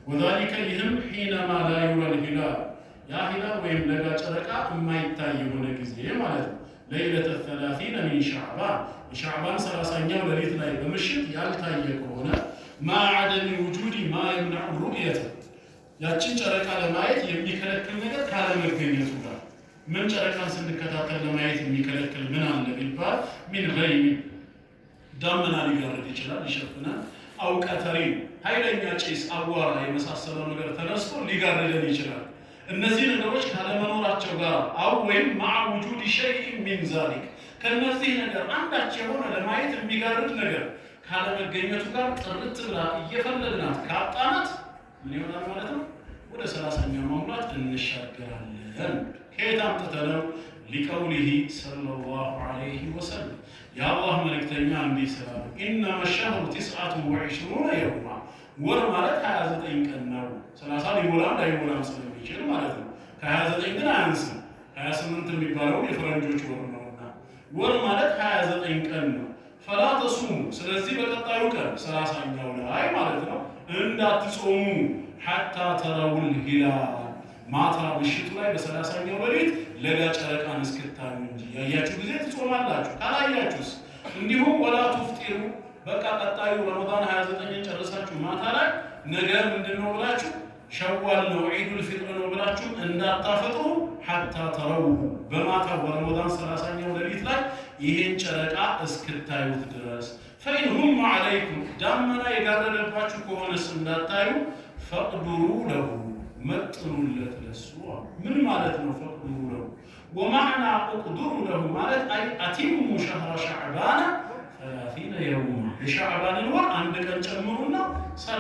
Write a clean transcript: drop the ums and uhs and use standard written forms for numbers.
وذلك يهم حينما لا يرى الهلال يا هلال ويم لغا ጨረቃ የማይታይ የሆነ ጊዜ ማለት ነው ليلة 30 من شعبان 30ኛው ሌሊት ላይ በምሽት ያልታየ ከሆነ ما عدم وجود ما يمنع الرؤية ያችን ጨረቃ ለማየት የሚከለክል ነገር ካለመገኘቱ ጋር ምን ጨረቃን ስንከታተል ለማየት የሚከለክል ምን አለ ቢባል ምን غيم ዳመና ሊጋርድ ይችላል ይሸፍናል አው ቀተሪ ኃይለኛ ጭስ አዋራ የመሳሰለው ነገር ተነስቶ ሊጋርደን ይችላል እነዚህ ነገሮች ካለመኖራቸው ጋር አው ወይም مع وجود شيء من ذلك ከነዚህ ነገር አንዳች የሆነ ለማየት የሚጋርድ ነገር ካለመገኘቱ ጋር ጥርት ብላ እየፈለግናት ካጣናት ምን ይሆናል ማለት ነው ወደ 30ኛው መሙላት እንሻገራለን ከየት አምጥተነው لقوله صلى الله عليه وسلم يا الله ملكتኛ እንዲህ ስላሉ انما الشهر 29 يوما ወር ማለት 29 ቀን ነው 30 ሊሞላም ላይሞላም ስለሚችል ማለት ነው ከ29 ግን አያንስም 28 የሚባለው የፈረንጆች ወር ነውና ወር ማለት 29 ቀን ነው فلا تصوموا ስለዚህ በቀጣዩ ቀን 30ኛው ላይ ማለት ነው እንዳትጾሙ حتى تروا الهلال ማታ ምሽቱ ላይ በ30ኛው ሌሊት ለጋ ጨረቃን እስክታዩ እንጂ ያያችሁ ጊዜ ትጾማላችሁ ካላያችሁስ እንዲሁም ወላ ትፍጢሩ በቃ ቀጣዩ ረመዳን 29ን ጨርሳችሁ ማታ ላይ ነገ ምንድነው ብላችሁ ሸዋል ነው ዒዱል ፊጥር ነው ብላችሁ እንዳታፈጥሩ حتى تروا በማታ በረመዳን 30ኛው ሌሊት ላይ ይሄን ጨረቃ እስክታዩት ድረስ فإنهم عليكم ዳመና የጋረደባችሁ ከሆነስ እንዳታዩ فقدروا له مطلولت لسوا من معناته فقدروا له ومعنى اقدروا له ማለት አይ አቲሙ شهر شعبان 30 يوما شعبان الور አንድ ቀን ጨምሩና